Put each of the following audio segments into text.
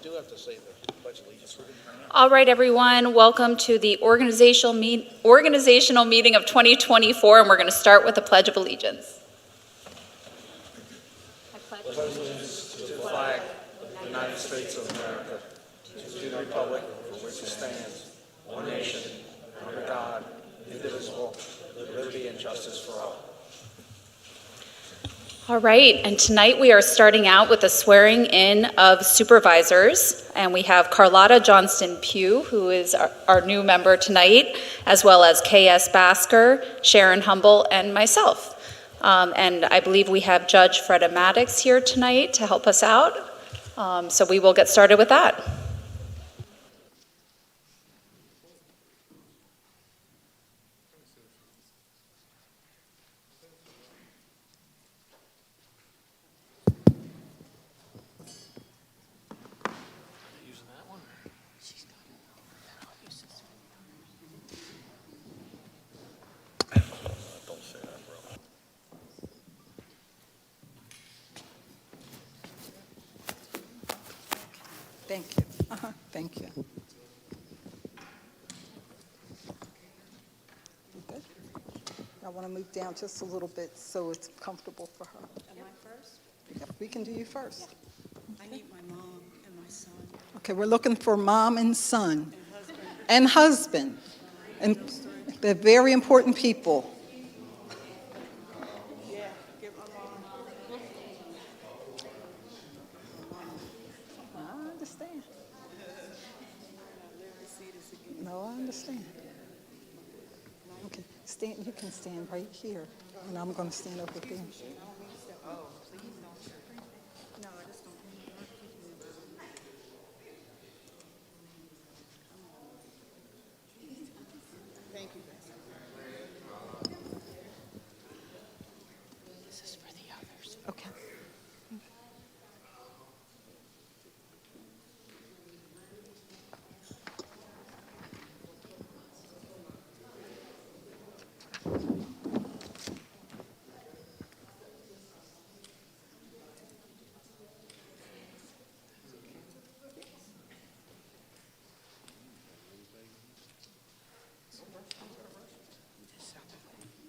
Do have to say the Pledge of Allegiance. All right, everyone, welcome to the organizational meeting of 2024, and we're going to start with the Pledge of Allegiance. I pledge allegiance to the flag of the United States of America, to the republic for which it stands, one nation, under God, indivisible, with liberty and justice for all. All right, and tonight we are starting out with the swearing in of supervisors, and we have Carlotta Johnston Pugh, who is our new member tonight, as well as K.S. Basker, Sharon Humble, and myself. And I believe we have Judge Freda Maddox here tonight to help us out, so we will get started with that. Thank you. Thank you. Good. I want to move down just a little bit so it's comfortable for her. Am I first? Yeah, we can do you first. I need my mom and my son. Okay, we're looking for mom and son. And husband. And they're very important people. Yeah, give my mom. I understand. No, I understand. Okay, stand. You can stand right here, and I'm going to stand over there. Oh, please don't. No, I just don't. Thank you, guys. This is for the others. Okay.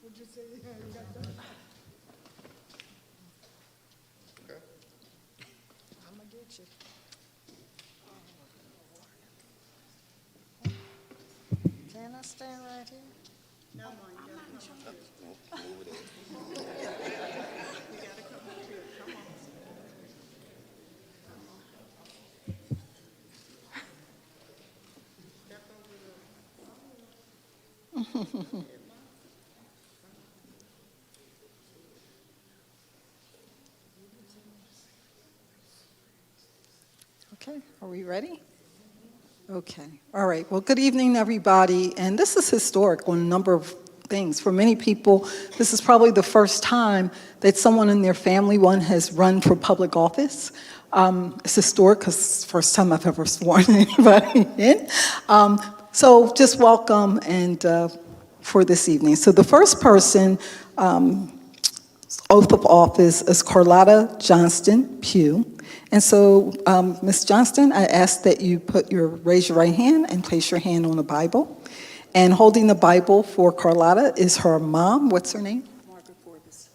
What'd you say? You got done? Okay. I'm gonna get you. Can I stand right here? No, Mom, you gotta come up here. You gotta come up here, come on. Step over the... Okay, are we ready? Okay, all right. Well, good evening, everybody. And this is historic on a number of things. For many people, this is probably the first time that someone in their family, one, has run for public office. It's historic because it's the first time I've ever sworn anybody in. So just welcome and for this evening. So the first person, oath of office, is Carlotta Johnston Pugh. And so, Ms. Johnston, I ask that you raise your right hand and place your hand on the Bible. And holding the Bible for Carlotta is her mom. What's her name? Margaret Forbes.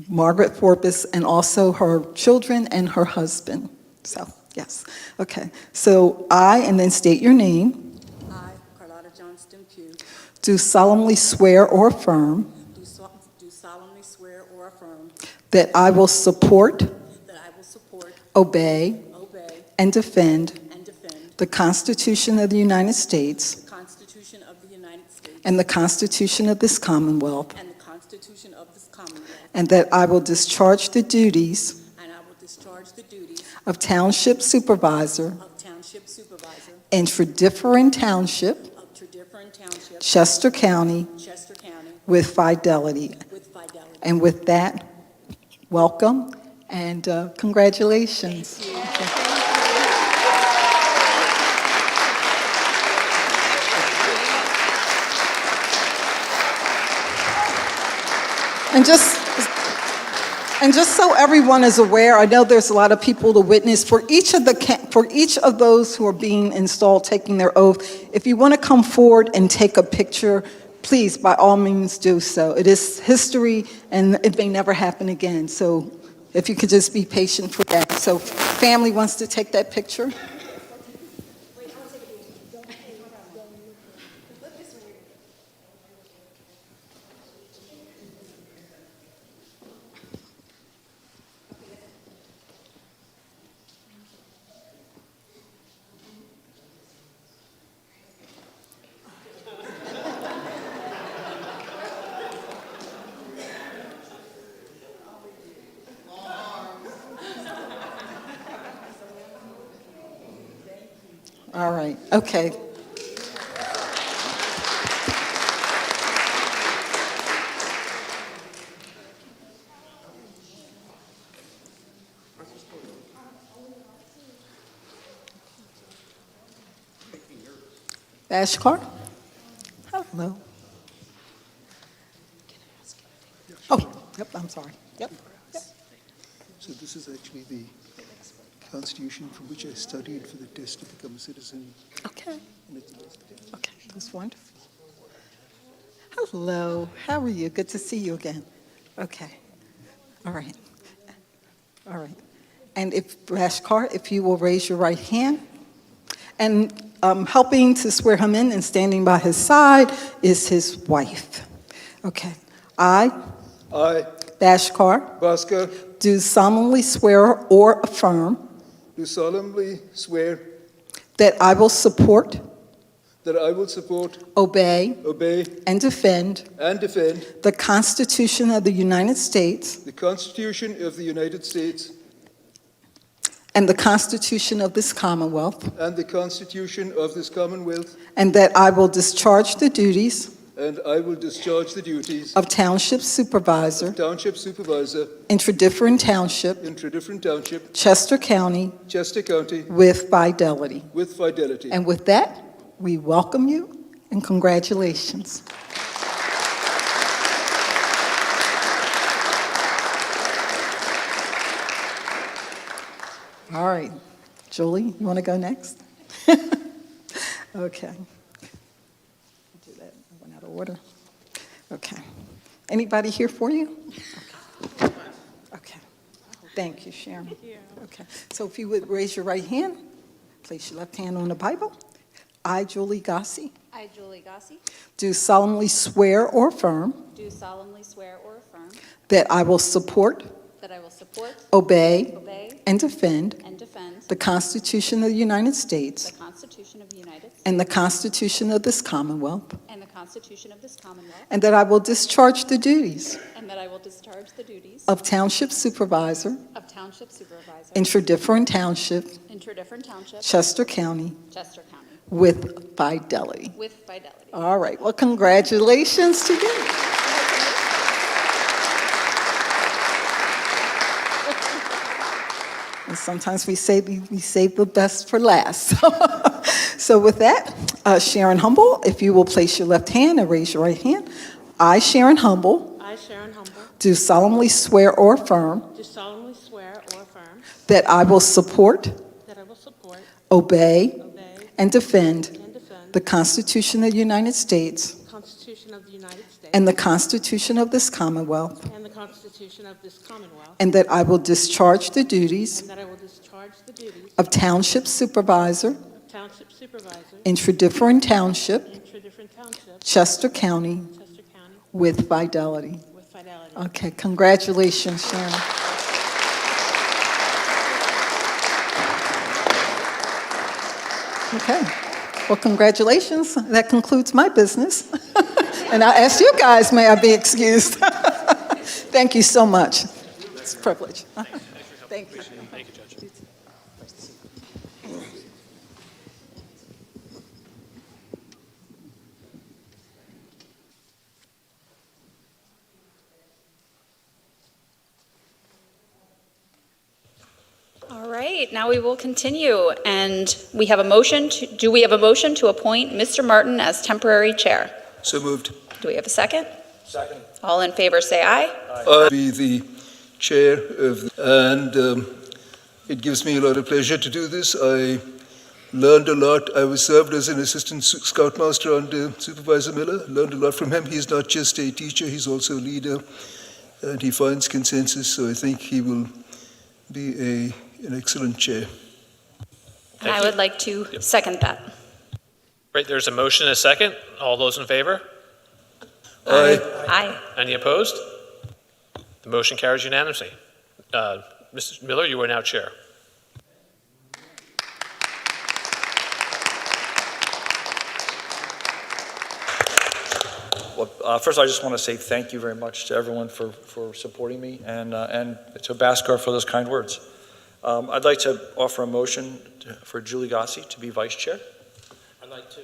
Margaret Forbes, and also her children and her husband. So, yes. Okay. So, and then state your name. I, Carlotta Johnston Pugh, Do solemnly swear or affirm do solemnly swear or affirm that I will support, that I will support, obey, and defend the Constitution of the United States the Constitution of the United States and the Constitution of this Commonwealth, and the Constitution of this Commonwealth, and that I will discharge the duties and I will discharge the duties of Township Supervisor of Township Supervisor in Tredyffrin Township, of Tredyffrin Township, Chester County, Chester County, with fidelity. with fidelity. And with that, welcome and congratulations. Thank you. And just so everyone is aware, I know there's a lot of people to witness. For each of those who are being installed, taking their oath, if you want to come forward and take a picture, please, by all means, do so. It is history, and it may never happen again. So if you could just be patient for that. So family wants to take that picture. All right, okay. Ashkar? Hello. Oh, yep, I'm sorry. Yep. So this is actually the Constitution from which I studied for the test to become a citizen. Okay, And it's okay, that's wonderful. Hello, how are you? Good to see you again. Okay, all right. All right. And if, Ashkar, if you will raise your right hand. And helping to swear him in and standing by his side is his wife. Okay. I, Bashkar, Bhaskar, do solemnly swear or affirm do solemnly swear that I will support, that I will support, obey, obey, and defend and defend the Constitution of the United States the Constitution of the United States and the Constitution of this Commonwealth, and the Constitution of this Commonwealth, and that I will discharge the duties and I will discharge the duties of Township Supervisor of Township Supervisor in Tredyffrin Township, in Tredyffrin Township, Chester County, Chester County, with fidelity. with fidelity. And with that, we welcome you and congratulations. All right, Julie, you want to go next? Okay. Do that. I went out of order. Okay. Anybody here for you? Okay. Okay. Thank you, Sharon. Okay. So if you would raise your right hand, place your left hand on the Bible. I, Julie Gossi, I, Julie Gossi, do solemnly swear or affirm do solemnly swear or affirm that I will support, that I will support, obey, obey, and defend and defend the Constitution of the United States the Constitution of the United States and the Constitution of this Commonwealth, and the Constitution of this Commonwealth, and that I will discharge the duties and that I will discharge the duties of Township Supervisor of Township Supervisor in Tredyffrin Township, in Tredyffrin Township, Chester County, Chester County, with fidelity. with fidelity. All right, well, congratulations to you. And sometimes we say we save the best for last. So with that, Sharon Humble, if you will place your left hand and raise your right hand. I, Sharon Humble, I, Sharon Humble, do solemnly swear or affirm do solemnly swear or affirm that I will support, that I will support, obey, obey, and defend and defend the Constitution of the United States the Constitution of the United States and the Constitution of this Commonwealth, and the Constitution of this Commonwealth, and that I will discharge the duties and that I will discharge the duties of Township Supervisor of Township Supervisor in Tredyffrin Township, in Tredyffrin Township, Chester County, Chester County, with fidelity. with fidelity. Okay, congratulations, Sharon. Okay, well, congratulations. That concludes my business. And I ask you guys, may I be excused? Thank you so much. It's a privilege. Thank you. Thank you, Judge. All right, now we will continue, and we have a motion to appoint Mr. Martin as temporary chair? So moved. Do we have a second? Second. All in favor, say aye. I'll be the chair of, and it gives me a lot of pleasure to do this. I learned a lot. I was served as an assistant scoutmaster under Supervisor Miller. Learned a lot from him. He's not just a teacher, he's also a leader, and he finds consensus, so I think he will be an excellent chair. And I would like to second that. Right, there's a motion and a second. All those in favor? Aye. Aye. Any opposed? The motion carries unanimously. Mr. Miller, you are now chair. Well, first, I just want to say thank you very much to everyone for supporting me, and to Bhaskar for those kind words. I'd like to offer a motion for Julie Gossi to be vice chair. I'd like to.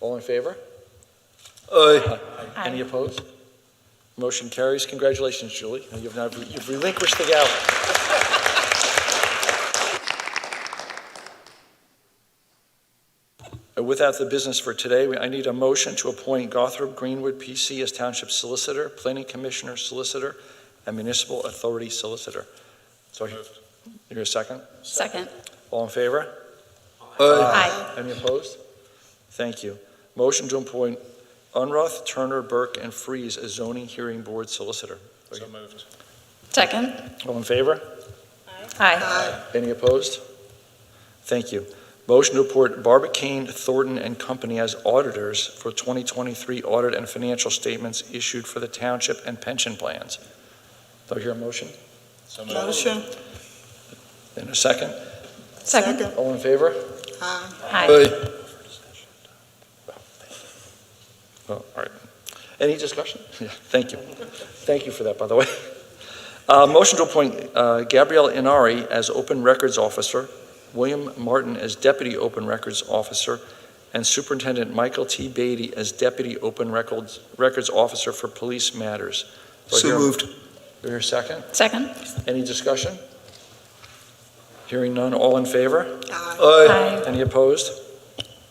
All in favor? Aye. Any opposed? Motion carries. Congratulations, Julie. You've relinquished the gavel. With that, the business for today, I need a motion to appoint Gothrop Greenwood PC as Township Solicitor, Planning Commissioner Solicitor, and Municipal Authority Solicitor. So, you're a second? Second. All in favor? Aye. Any opposed? Thank you. Motion to appoint Unruth, Turner, Burke, and Freeze as Zoning Hearing Board Solicitor. So moved. Second. All in favor? Aye. Any opposed? Thank you. Motion to appoint Barbicane, Thornton, and Company as auditors for 2023 audit and financial statements issued for the township and pension plans. Do I hear a motion? So moved. Motion. In a second? Second. All in favor? Aye. Aye. Oh, all right. Any discussion? Yeah, thank you. Thank you for that, by the way. Motion to appoint Gabrielle Inari as Open Records Officer, William Martin as Deputy Open Records Officer, and Superintendent Michael T. Beatty as Deputy Open Records Officer for Police Matters. Do I So hear- moved. Do I hear a second? Second. Any discussion? Hearing none, all in favor? Aye. Aye. Any opposed?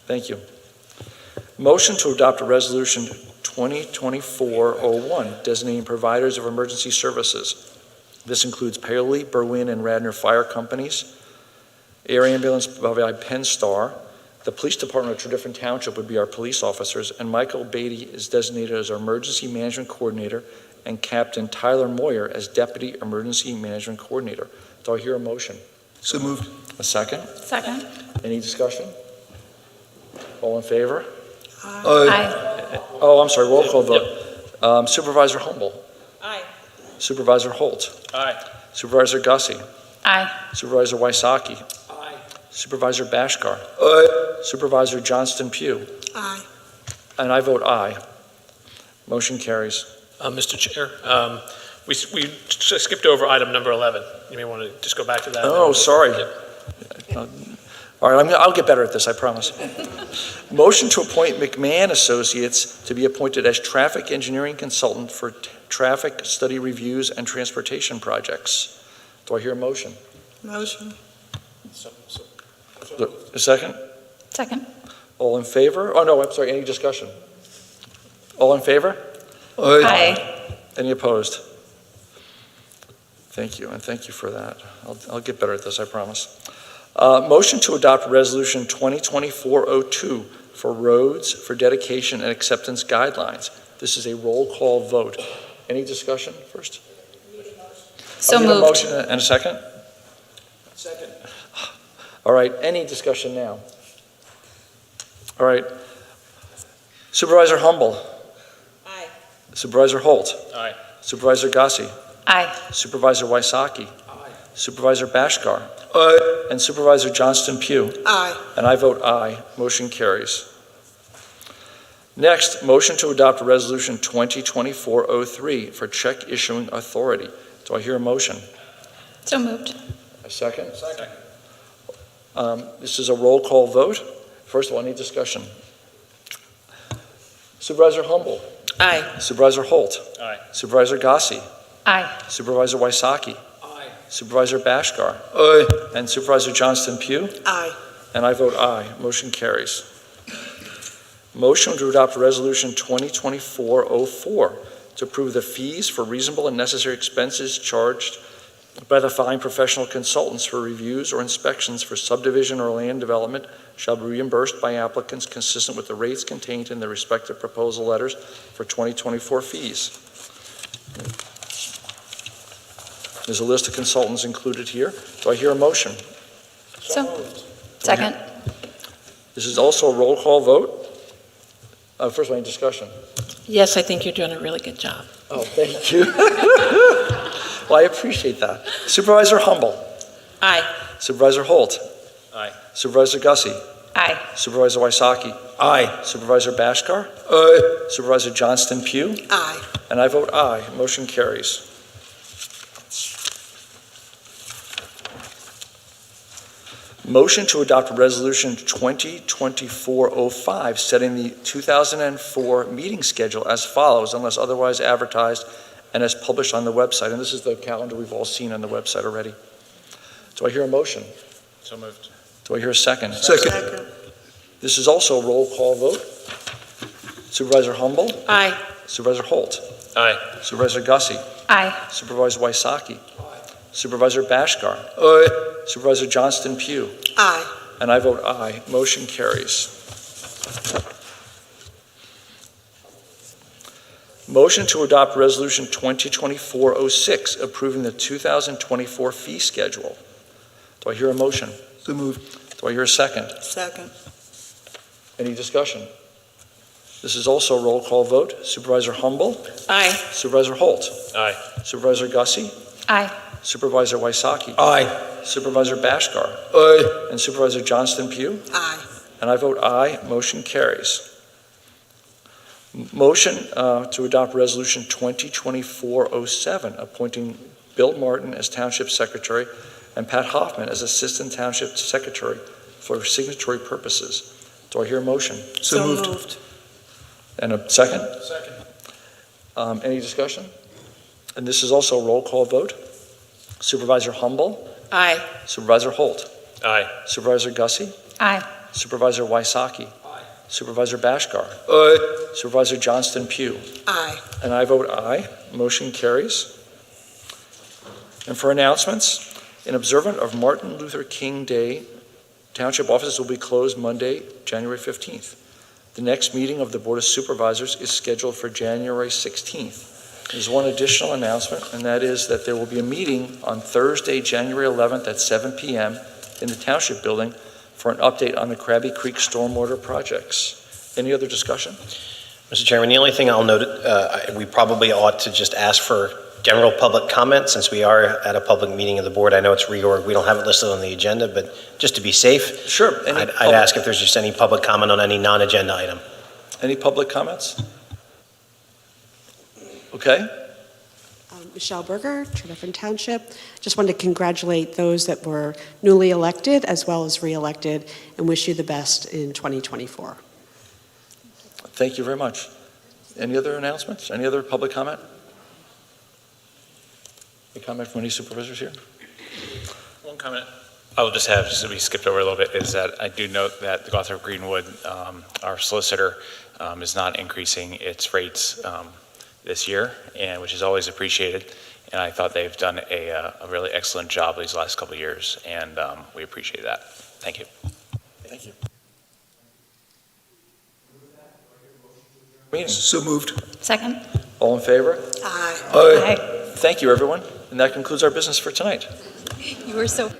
Thank you. Motion to adopt a resolution 2024-01 designating providers of emergency services. This includes Paoli, Berwyn, and Radnor Fire Companies, Air Ambulance by Penn Star. The Police Department of Tredyffrin Township would be our police officers, and Michael Beatty is designated as our Emergency Management Coordinator, and Captain Tyler Moyer as Deputy Emergency Management Coordinator. Do I hear a motion? So moved. A second? Second. Any discussion? All in favor? Aye. Aye. Oh, I'm sorry, roll call vote. Supervisor Humble. Aye. Supervisor Holt. Aye. Supervisor Gussie. Aye. Supervisor Wysocki. Aye. Supervisor Bhaskar. Aye. Supervisor Johnston Pugh. Aye. And I vote aye. Motion carries. Mr. Chair, we skipped over item number 11. You may want to just go back to that. Oh, sorry. Yep. All right, I'll get better at this, I promise. Motion to appoint McMahon Associates to be appointed as traffic engineering consultant for traffic study reviews and transportation projects. Do I hear a motion? Motion. A second? Second. All in favor? Oh, no, I'm sorry, any discussion? All in favor? Aye. Aye. Any opposed? Thank you, and thank you for that. I'll get better at this, I promise. Motion to adopt Resolution 2024-02 for roads for dedication and acceptance guidelines. This is a roll call vote. Any discussion first? So I'll need a moved. motion and a second? Second. All right, any discussion now? All right. Supervisor Humble. Aye. Supervisor Holt. Aye. Supervisor Gossi. Aye. Supervisor Wysocki. Aye. Supervisor Bhaskar. Aye. And Supervisor Johnston Pugh. Aye. And I vote aye. Motion carries. Next, motion to adopt Resolution 2024-03 for check issuing authority. Do I hear a motion? So moved. A second? Second. This is a roll call vote. First of all, any discussion? Supervisor Humble. Aye. Supervisor Holt. Aye. Supervisor Gossi. Aye. Supervisor Wysocki. Aye. Supervisor Bashkar, Aye. and Supervisor Johnston Pugh. Aye. And I vote aye. Motion carries. Motion to adopt Resolution 2024-04 to approve the fees for reasonable and necessary expenses charged by the following professional consultants for reviews or inspections for subdivision or land development shall be reimbursed by applicants consistent with the rates contained in the respective proposal letters for 2024 fees. There's a list of consultants included here. Do I hear a motion? So, second. This is also a roll call vote. First of all, any discussion? Yes, I think you're doing a really good job. Oh, thank you. Well, I appreciate that. Supervisor Humble. Aye. Supervisor Holt. Aye. Supervisor Gussie. Aye. Supervisor Wysocki. Aye. Supervisor Bashkar. Aye. Supervisor Johnston Pugh. Aye. And I vote aye. Motion carries. Motion to adopt Resolution 2024-05, setting the 2004 meeting schedule as follows, unless otherwise advertised and as published on the website. And this is the calendar we've all seen on the website already. Do I hear a motion? So moved. Do I hear a second? Second. This is also a roll call vote. Supervisor Humble. Aye. Supervisor Holt. Aye. Supervisor Gussie. Aye. Supervisor Wysocki. Supervisor Bashkar. Aye. Supervisor Johnston Pugh. Aye. And I vote aye. Motion carries. Motion to adopt Resolution 2024-06, approving the 2024 fee schedule. Do I hear a motion? So moved. Do I hear a second? Second. Any discussion? This is also a roll call vote. Supervisor Humble. Aye. Supervisor Holt. Aye. Supervisor Gussie. Aye. Supervisor Wysocki. Aye. Supervisor Bashkar. Aye. And Supervisor Johnston Pugh. Aye. And I vote aye. Motion carries. Motion to adopt Resolution 2024-07, appointing Bill Martin as Township Secretary and Pat Hoffman as Assistant Township Secretary for signatory purposes. Do I hear a motion? So moved. And a second? Second. Any discussion? And this is also a roll call vote. Supervisor Humble. Aye. Supervisor Holt. Aye. Supervisor Gussie. Aye. Supervisor Wysocki. Supervisor Bashkar. Aye. Supervisor Johnston Pugh. Aye. And I vote aye. Motion carries. And for announcements, in observance of Martin Luther King Day, Township offices will be closed Monday, January 15th. The next meeting of the Board of Supervisors is scheduled for January 16th. There's one additional announcement, and that is that there will be a meeting on Thursday, January 11th at 7 p.m. in the Township Building for an update on the Krabby Creek stormwater projects. Any other discussion? Mr. Chairman, the only thing I'll note, we probably ought to just ask for general public comment since we are at a public meeting of the board. I know it's reorg, we don't have it listed on the agenda, but just to be safe, Sure. I'd ask if there's just any public comment on any non-agenda item. Any public comments? Okay. Michelle Berger, Tredyffrin Township. Just wanted to congratulate those that were newly elected as well as re-elected and wish you the best in 2024. Thank you very much. Any other announcements? Any other public comment? Any comment from any supervisors here? One comment I'll just have, just to be skipped over a little bit, is that I do note that the Gotthard Greenwood, our solicitor, is not increasing its rates this year, and which is always appreciated. And I thought they've done a really excellent job these last couple of years, and we appreciate that. Thank you. Thank you. Meeting. So moved. Second. All in favor? Aye. Aye. Aye. Thank you, everyone. And that concludes our business for tonight. You were so...